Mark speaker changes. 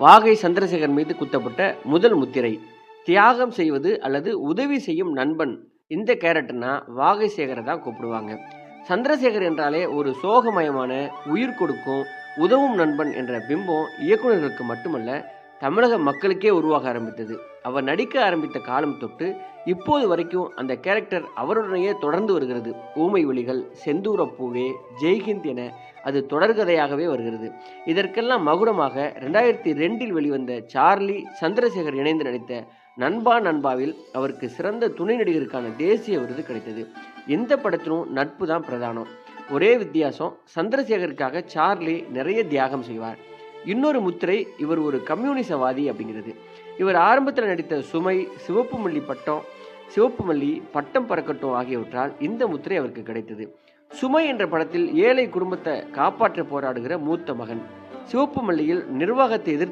Speaker 1: வாகை சந்திரசேகர் மீது குத்தப்பட்ட முதல் முத்திரை. தியாகம் செய்வது அல்லது உதவி செய்யும் நண்பன். இந்த கேரக்டர்னா வாகை சேகரை தான் கூப்பிடுவாங்க. சந்திரசேகர் என்றாலே ஒரு சோகமயமான, உயிர் கொடுக்கும், உதவும் நண்பன் என்ற பிம்பம் இயக்குநர்களுக்கு மட்டுமல்ல, தமிழக மக்களுக்கே உருவாக ஆரம்பித்தது. அவர் நடிக்க ஆரம்பித்த காலம் தொட்டு இப்போது வரைக்கும் அந்த கேரக்டர் அவருடனேயே தொடர்ந்து வருகிறது. ஊமை விழிகள், செந்தூரப்பூவே, ஜெய்ஹிந்த் என அது தொடர்கதையாகவே வருகிறது. இதற்கெல்லாம் மகுடமாக 2002 வெளிவந்த சார்லி, சந்திரசேகர் இணைந்து நடித்த நண்பா நண்பாவில் அவருக்கு சிறந்த துணை நடிகருக்கான தேசிய விருது கிடைத்தது. இந்த படத்திலும் நட்பு தான் பிரதானம். ஒரே வித்தியாசம், சந்திரசேகருக்காக சார்லி நிறைய தியாகம் செய்வார். இன்னொரு முத்திரை, இவர் ஒரு கம்யூனிசவாதி அப்படிங்கிறது. இவர் ஆரம்பத்தில் நடித்த சுமை, சிவப்பு மல்லி, பட்டம் பறக்கட்டும் ஆகியவற்றால் இந்த முத்திரை அவருக்கு கிடைத்தது. சுமை என்ற படத்தில் ஏழை குடும்பத்தை காப்பாற்ற போராடுகிற மூத்த மகன், சிவப்பு மல்லியில் நிர்வாகத்தை எதிர்த்து